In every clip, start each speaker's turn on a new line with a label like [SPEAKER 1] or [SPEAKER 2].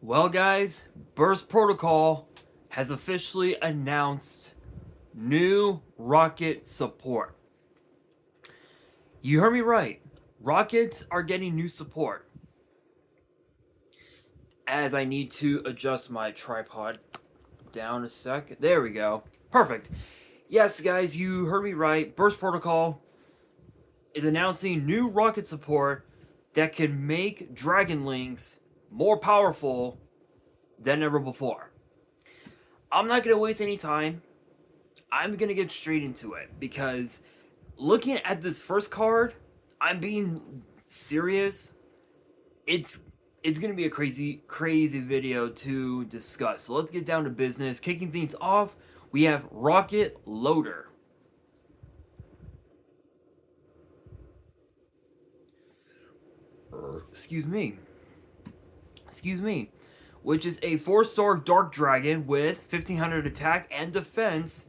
[SPEAKER 1] Well, guys, Burst Protocol has officially announced new Rokket support. You heard me right. Rockets are getting new support. As I need to adjust my tripod down a sec. There we go. Perfect. Yes, guys, you heard me right. Burst Protocol is announcing new Rokket support that can make Dragon Links more powerful than ever before. I'm not going to waste any time. I'm going to get straight into it because looking at this first card, I'm being serious. It's going to be a crazy video to discuss. So let's get down to business. Kicking things off, we have Rokket Loader. Excuse me. Which is a 4-star Dark Dragon with 1500 attack and defense,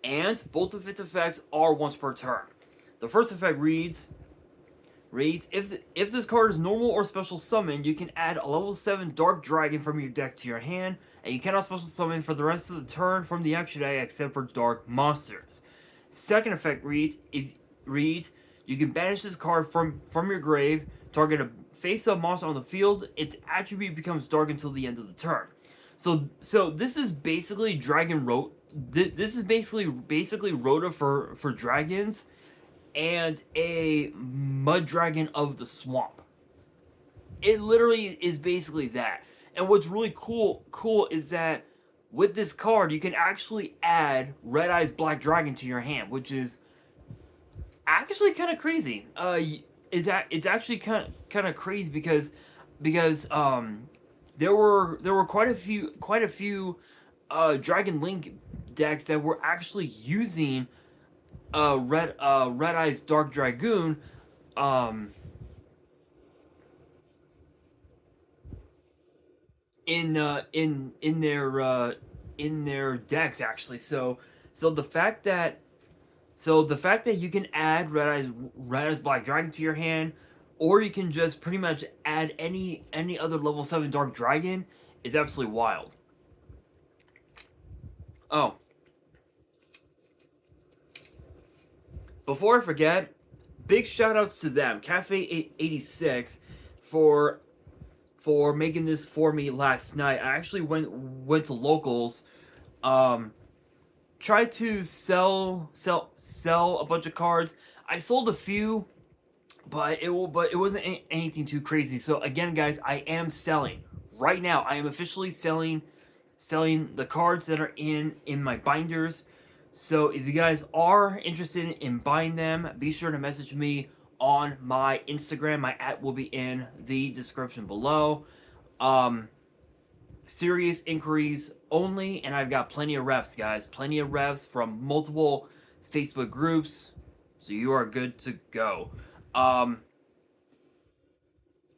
[SPEAKER 1] and both of its effects are once per turn. The first effect reads, if this card is normal or special summon, you can add a level 7 Dark Dragon from your deck to your hand, and you cannot special summon for the rest of the turn from the action area except for Dark Monsters. Second effect reads, you can banish this card from your grave, target a face-up monster on the field, its attribute becomes dark until the end of the turn. So this is basically this is basically Rhoda for dragons, and a mud dragon of the swamp. It literally is basically that. And what's really cool is that with this card you can actually add Red Eyes Black Dragon to your hand, which is actually kind of crazy. It's actually kind of crazy because there were quite a few Dragon Link decks that were actually using Red Eyes Dark Dragoon in their decks actually. So the fact that you can add Red Eyes Black Dragon to your hand, or you can just pretty much add any other level 7 Dark Dragon is absolutely wild. Oh, before I forget, big shout outs to them, Cafe 86, for making this for me last night. I actually went to locals, tried to sell a bunch of cards. I sold a few, but it wasn't anything too crazy. So again, guys, I am selling right now. I am officially selling the cards that are in my binders. So if you guys are interested in buying them, be sure to message me on my Instagram. My @ will be in the description below. Serious inquiries only, and I've got plenty of refs, guys. Plenty of refs from multiple Facebook groups, so you are good to go.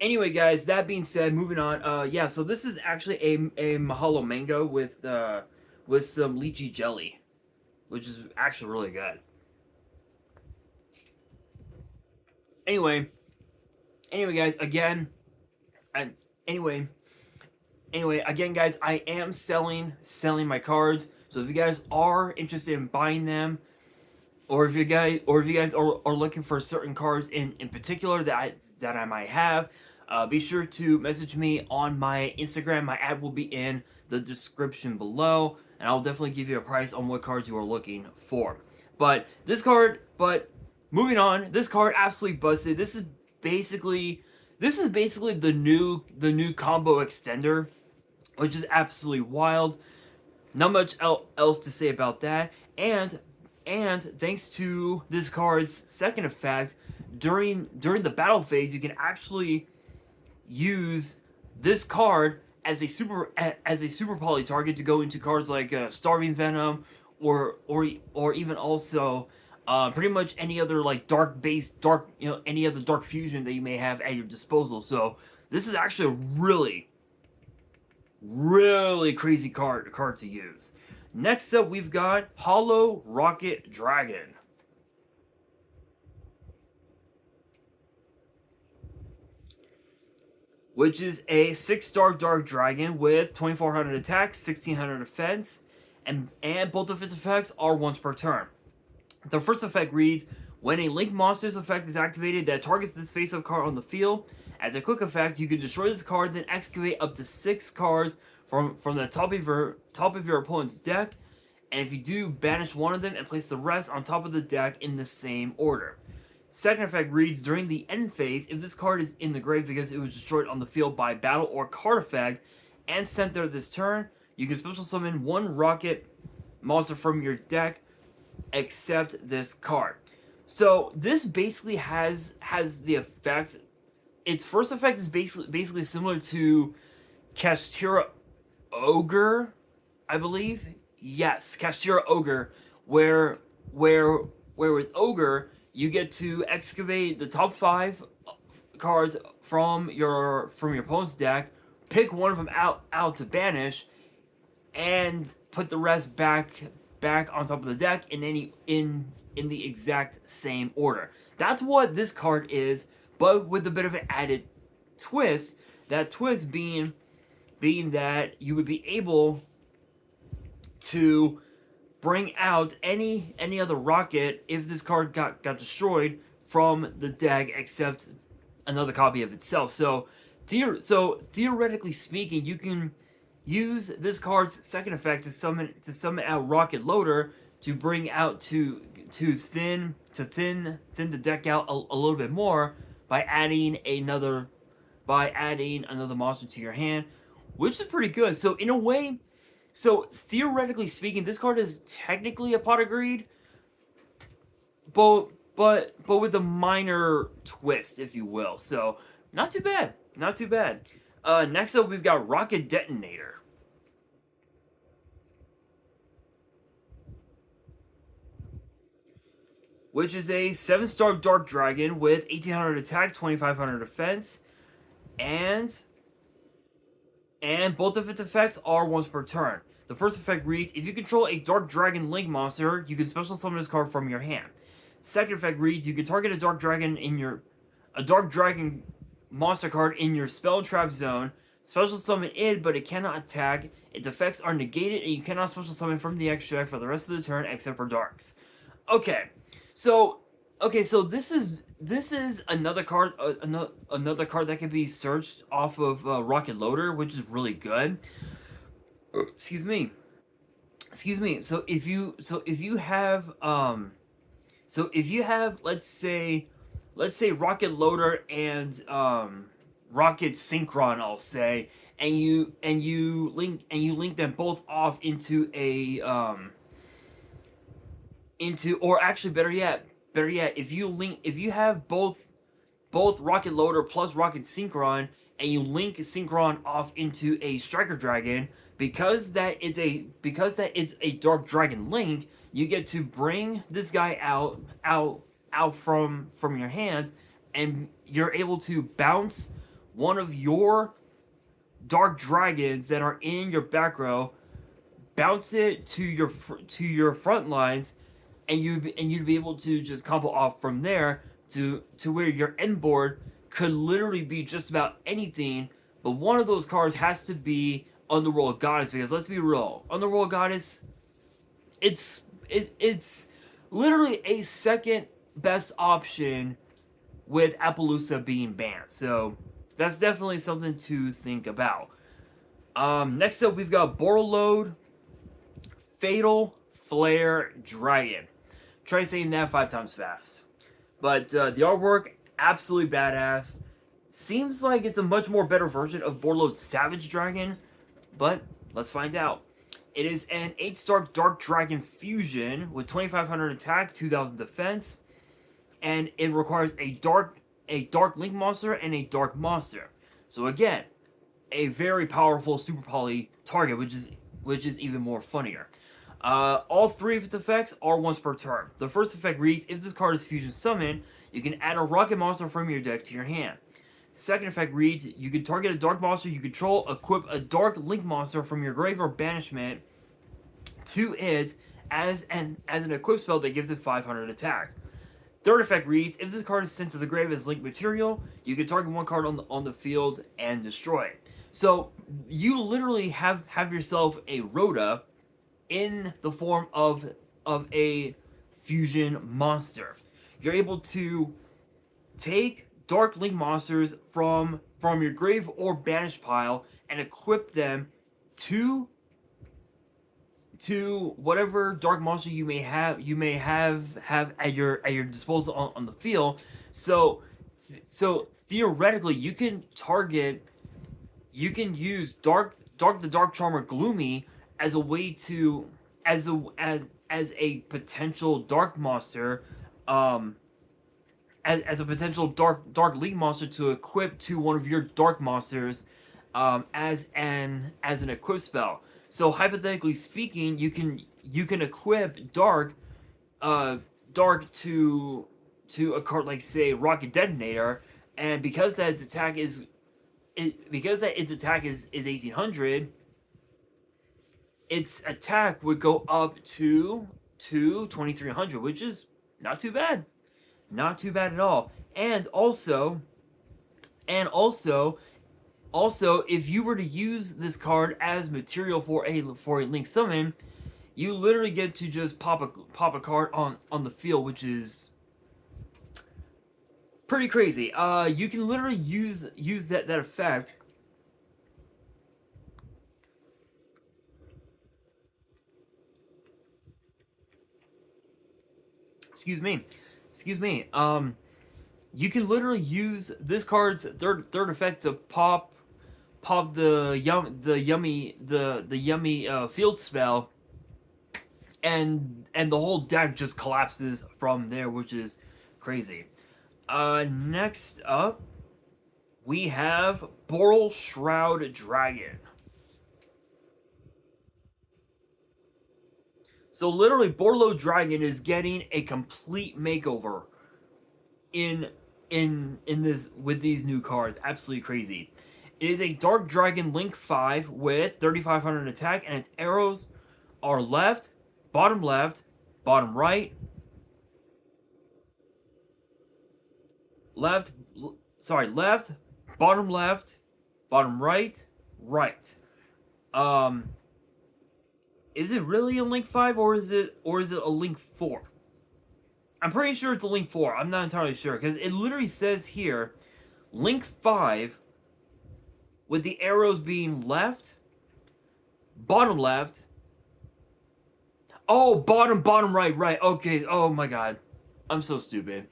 [SPEAKER 1] Anyway, guys, that being said, moving on. Yeah, so this is actually a Mahalo mango with some lychee jelly, which is actually really good. Anyway, guys, again, again, guys, I am selling my cards. So if you guys are interested in buying them, or if you guys are looking for certain cards in particular that I might have, be sure to message me on my Instagram. My @ will be in the description below, and I'll definitely give you a price on what cards you are looking for. But moving on, this card absolutely busted. This is basically the new combo extender, which is absolutely wild. Not much else to say about that. And thanks to this card's second effect, during the battle phase, you can actually use this card as a super poly target to go into cards like Starving Venom, or even also pretty much any other like any other dark fusion that you may have at your disposal. So this is actually a really crazy card to use. Next up, we've got Hollow Rokket Dragon. which is a 6-star Dark Dragon with 2400 attack, 1600 defense, and both of its effects are once per turn. The first effect reads, when a Link Monster's effect is activated that targets this face-up card on the field, as a quick effect, you can destroy this card, then excavate up to 6 cards from the top of your opponent's deck, and if you do, banish one of them and place the rest on top of the deck in the same order. Second effect reads, during the end phase, if this card is in the grave because it was destroyed on the field by battle or card effect and sent there this turn, you can special summon one Rokket monster from your deck except this card. So this basically has the effect. Its first effect is basically similar to Kashtira Ogre, I believe. Yes, Kashtira Ogre, where with Ogre you get to excavate the top 5 cards from your opponent's deck, pick one of them out to banish, and put the rest back on top of the deck in the exact same order. That's what this card is, but with a bit of an added twist. That twist being that you would be able to bring out any other Rokket if this card got destroyed from the deck, except another copy of itself. So theoretically speaking, you can use this card's second effect to summon out Rokket Loader to bring out to thin the deck out a little bit more by adding another monster to your hand, which is pretty good. So in a way, theoretically speaking, this card is technically a Pot of Greed, but with a minor twist, if you will. So not too bad. Next up, we've got Rokket Detonator, which is a 7-star Dark Dragon with 1800 attack, 2500 defense, and both of its effects are once per turn. The first effect reads, if you control a Dark Dragon Link monster, you can special summon this card from your hand. Second effect reads, you can target a Dark Dragon monster card in your spell trap zone, special summon it, but it cannot attack. Its effects are negated, and you cannot special summon from the extract for the rest of the turn except for Darks. Okay, so this is another card, another card that can be searched off of Rokket Loader, which is really good. Excuse me. So if you have let's say Rokket Loader and Rokket Synchron, I'll say, and you link them both off into a or actually better yet, if you have both Rokket Loader plus Rokket Synchron, and you link Synchron off into a Striker Dragon, because that it's a Dark Dragon link, you get to bring this guy out from your hand, and you're able to bounce one of your Dark Dragons that are in your back row, bounce it to your front lines, and you'd be able to just combo off from there to where your end board could literally be just about anything, but one of those cards has to be Underworld Goddess, because let's be real, Underworld Goddess, it's literally a second best option with Appaloosa being banned. So that's definitely something to think about. Next up, we've got Borreload Fatal Flare Dragon. Try saying that 5 times fast. But the artwork, absolutely badass. Seems like it's a much more better version of Borreload Savage Dragon, but let's find out. It is an 8-star Dark Dragon fusion with 2500 attack, 2000 defense, and it requires a dark Link monster and a Dark monster. So again, a very powerful Super Poly target, which is even more funnier. All 3 of its effects are once per turn. The first effect reads, if this card is fusion summoned, you can add a Rokket monster from your deck to your hand. Second effect reads, you can target a Dark monster you control, equip a Dark Link monster from your grave or banishment to it as an equip spell that gives it 500 attack. Third effect reads, if this card is sent to the grave as linked material, you can target one card on the field and destroy it. So you literally have yourself a Rhoda in the form of a fusion monster. You're able to take Dark Link monsters from your grave or banished pile and equip them to whatever dark monster you may have at your disposal on the field. So theoretically you can use the Dark Charmer Gloomy as a way to as a potential dark monster, as a potential dark league monster to equip to one of your dark monsters, as an equip spell. So hypothetically speaking, you can equip dark to a card like, say, Rokket Detonator, and because its attack is 1800, its attack would go up to 2300, which is not too bad. Not too bad at all. And also, if you were to use this card as material for a link summon, you literally get to just pop a card on the field, which is pretty crazy. You can literally use that effect. Excuse me. You can literally use this card's third effect to pop the yummy field spell, and the whole deck just collapses from there, which is crazy. Next up, we have Boral Shroud Dragon. So literally, Boral Dragon is getting a complete makeover in this with these new cards. Absolutely crazy. It is a Dark Dragon Link 5 with 3500 attack, and its arrows are left, bottom right, left, bottom right. Is it really a Link 5 or is it a Link 4? I'm pretty sure it's a Link 4. I'm not entirely sure because it literally says here Link 5 with the arrows being left, bottom left. Oh, bottom right. Okay. Oh my god. I'm so stupid.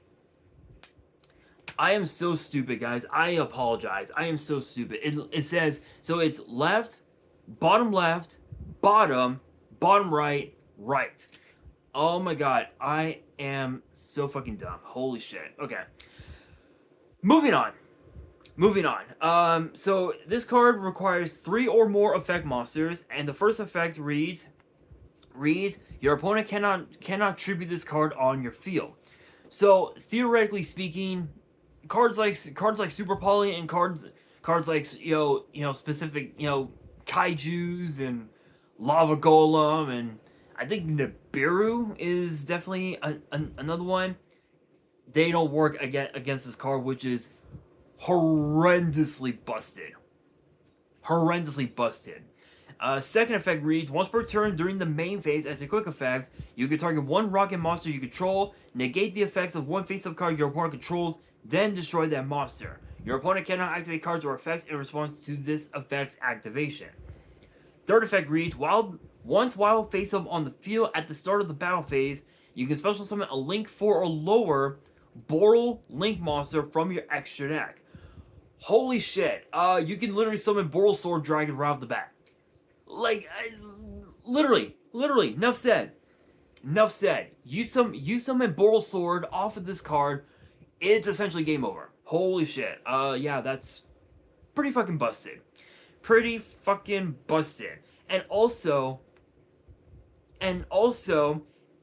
[SPEAKER 1] I am so stupid, guys. I apologize. I am so stupid. It says, so it's left, bottom, bottom right. Oh my god. I am so fucking dumb. Holy shit. Okay. Moving on. So this card requires 3 or more effect monsters, and the first effect reads, your opponent cannot tribute this card on your field. So theoretically speaking, cards like Super Poly and cards like specific kaijus and Lava Golem, and I think Nibiru is definitely another one. They don't work against this card, which is horrendously busted. Second effect reads, once per turn during the main phase as a quick effect, you can target one Rokket monster you control, negate the effects of one face-up card your opponent controls, then destroy that monster. Your opponent cannot activate cards or effects in response to this effect's activation. Third effect reads, once while face-up on the field at the start of the battle phase, you can special summon a Link 4 or lower Boral Link monster from your extra deck. Holy shit. You can literally summon Boral Sword Dragon right off the bat. Like, literally, enough said. You summon Boral Sword off of this card, it's essentially game over. Holy shit. Yeah, that's pretty fucking busted. And also,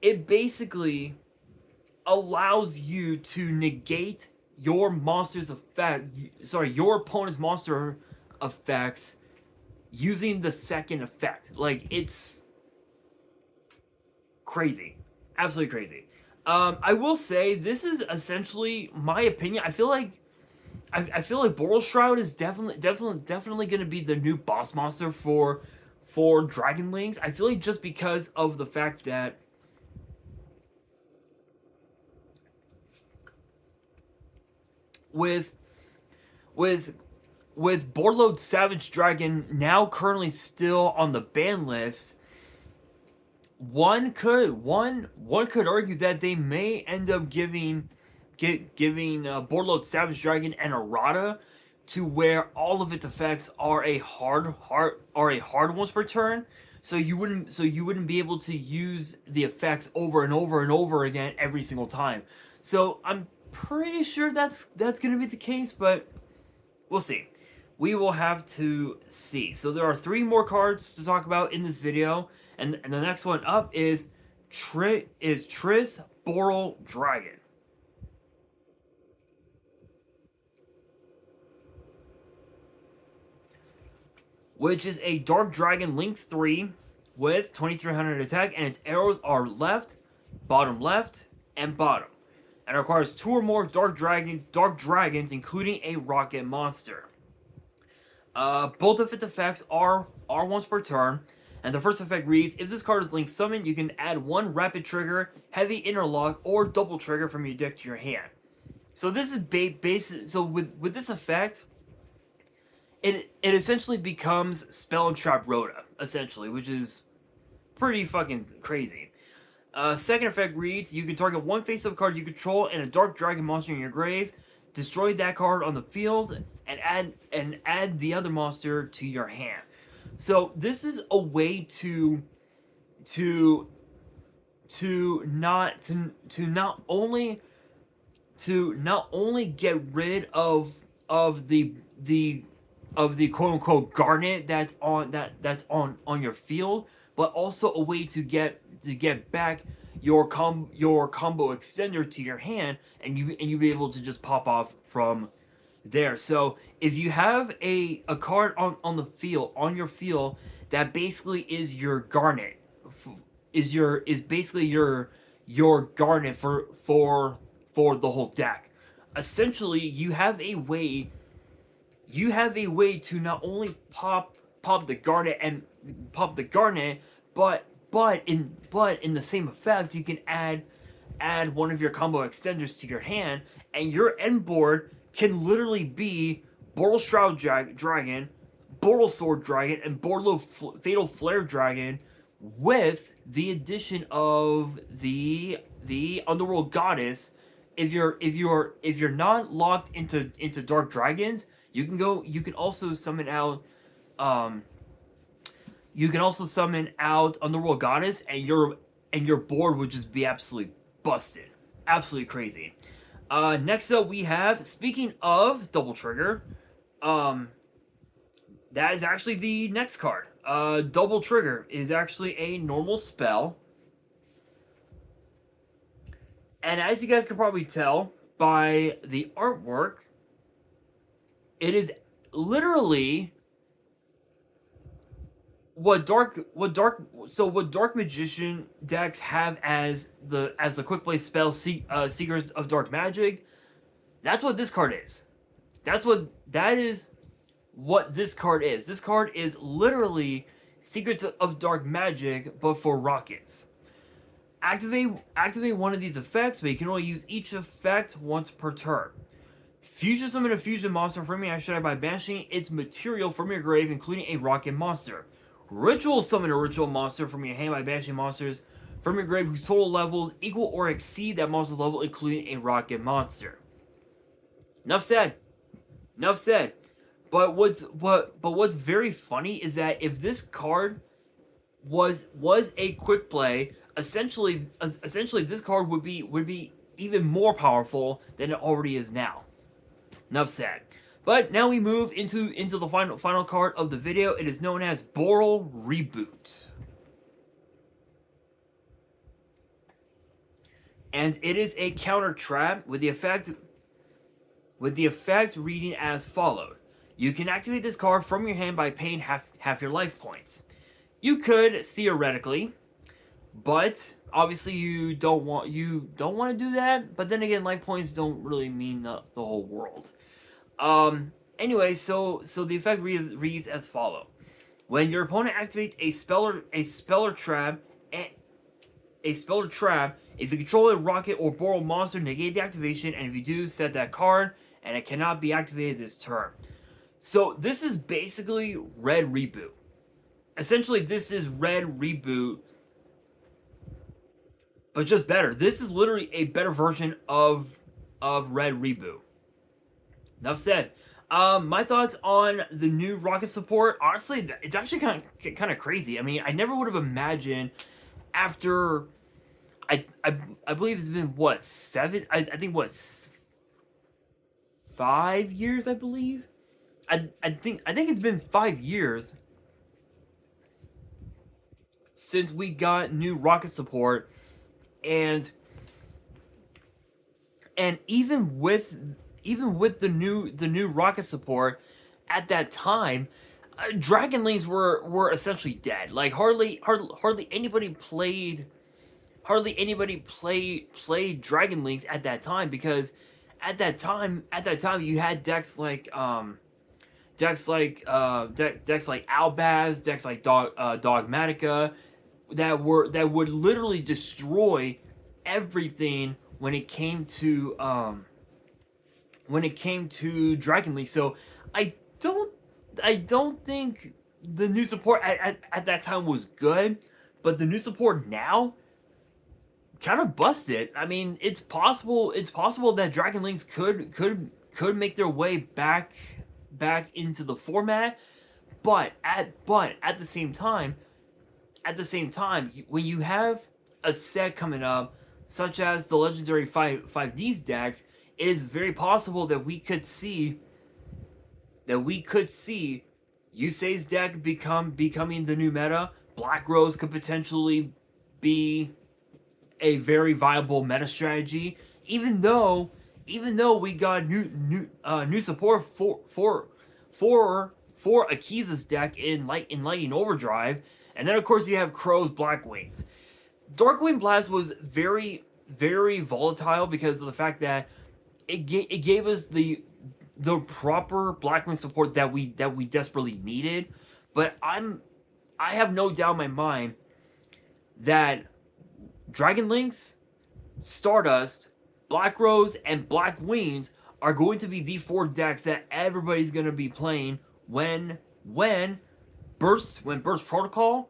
[SPEAKER 1] it basically allows you to negate your opponent's monster effects using the second effect. Like, it's crazy. Absolutely crazy. I will say this is essentially my opinion. I feel like Boral Shroud is definitely going to be the new boss monster for Dragon Links. I feel like just because of the fact that with with with Borlode Savage Dragon now currently still on the ban list, one could argue that they may end up giving Borlode Savage Dragon an errata to where all of its effects are a hard once per turn. So you wouldn't be able to use the effects over and over and over again every single time. So I'm pretty sure that's gonna be the case, but we'll see. We will have to see. So there are 3 more cards to talk about in this video, and the next one up is Triss Boral Dragon. Which is a Dark Dragon Link 3 with 2300 attack, and its arrows are left, and bottom. And it requires 2 or more Dark Dragons, including a Rokket monster. Both of its effects are once per turn, and the first effect reads: if this card is Link summoned, you can add 1 rapid trigger, heavy interlock, or double trigger from your deck to your hand. So this is basic. So with this effect, it essentially becomes Spell and Trap Rhoda, essentially, which is pretty fucking crazy. Second effect reads: you can target 1 face-up card you control and a Dark Dragon monster in your grave. Destroy that card on the field and add the other monster to your hand. So this is a way to not only get rid of the quote unquote garnet that's on your field, but also a way to get back your combo extender to your hand, and you be able to just pop off from there. So if you have a card on your field that basically is your garnet, is basically your garnet for the whole deck. Essentially, you have a way to not only pop the garnet, but in the same effect, you can add one of your combo extenders to your hand, and your end board can literally be Boral Shroud Dragon, Boral Sword Dragon, and Boral Fatal Flare Dragon, with the addition of the Underworld Goddess. If you're not locked into Dark Dragons, you can also summon out Underworld Goddess, and your board would just be absolutely busted. Absolutely crazy. Next up we have, speaking of double trigger, that is actually the next card. Double trigger is actually a normal spell. And as you guys can probably tell by the artwork, it is literally what Dark Magician decks have as the quick play spell, Secrets of Dark Magic. That's what this card is. That is what this card is. This card is literally Secrets of Dark Magic, but for Rockets. Activate one of these effects, but you can only use each effect once per turn. Fusion summon a fusion monster from your hand by banishing its material from your grave, including a Rokket monster. Ritual summon a ritual monster from your hand by banishing monsters from your grave whose total levels equal or exceed that monster's level, including a Rokket monster. Enough said. But what's very funny is that if this card was a quick play, essentially this card would be even more powerful than it already is now. Enough said. But now we move into the final card of the video. It is known as Boral Reboot. And it is a counter trap with the effect reading as followed. You can activate this card from your hand by paying half your life points. You could theoretically But obviously you don't want to do that. But then again, life points don't really mean the whole world. Anyway, so the effect reads as follow: when your opponent activates a speller trap, if you control a rocket or borrow monster, negate the activation, and if you do, set that card, and it cannot be activated this turn. So this is basically Red Reboot. Essentially, this is Red Reboot, but just better. This is literally a better version of Red Reboot. Enough said. My thoughts on the new Rokket support. Honestly, it's actually kind of crazy. I mean, I never would have imagined after I believe it's been what 7? I think what 5 years. I believe. I think it's been 5 years since we got new Rokket support, and even with the new Rokket support at that time, Dragon Leagues were essentially dead. Like hardly anybody played Dragon Leagues at that time, because at that time you had decks like Albaz, decks like Dogmatica, that would literally destroy everything when it came to Dragon League. So I don't think the new support at that time was good, but the new support now kind of busted. I mean, it's possible that Dragon Leagues could make their way back into the format, but at the same time, when you have a set coming up such as the legendary 5D's decks, it is very possible that we could see Yusei's deck becoming the new meta. Black Rose could potentially be a very viable meta strategy, even though we got new support for Akiza's deck in Lightning Overdrive, and then of course you have Crow's Black Wings. Darkwing Blast was very, very volatile because of the fact that it gave us the proper Blackwing support that we desperately needed. But I have no doubt in my mind that Dragon Links, Stardust, Black Rose, and Black Wings are going to be the 4 decks that everybody's going to be playing when Burst Protocol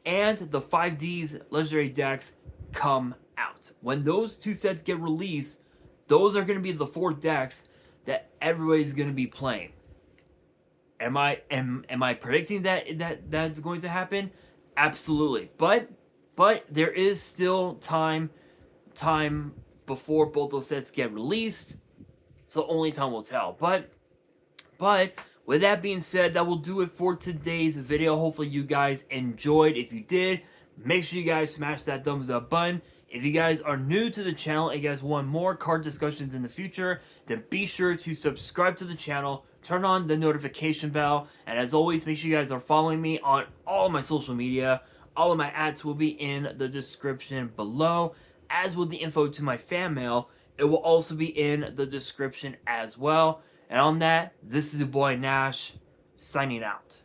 [SPEAKER 1] and the 5D's legendary decks come out. When those 2 sets get released, those are going to be the 4 decks that everybody's going to be playing. Am I predicting that's going to happen? Absolutely. But there is still time before both those sets get released, so only time will tell. But with that being said, that will do it for today's video. Hopefully you guys enjoyed. If you did, make sure you guys smash that thumbs up button. If you guys are new to the channel and you guys want more card discussions in the future, then be sure to subscribe to the channel, turn on the notification bell, and as always, make sure you guys are following me on all of my social media. All of my ads will be in the description below, as will the info to my fan mail. It will also be in the description as well. And on that, this is your boy Nash, signing out.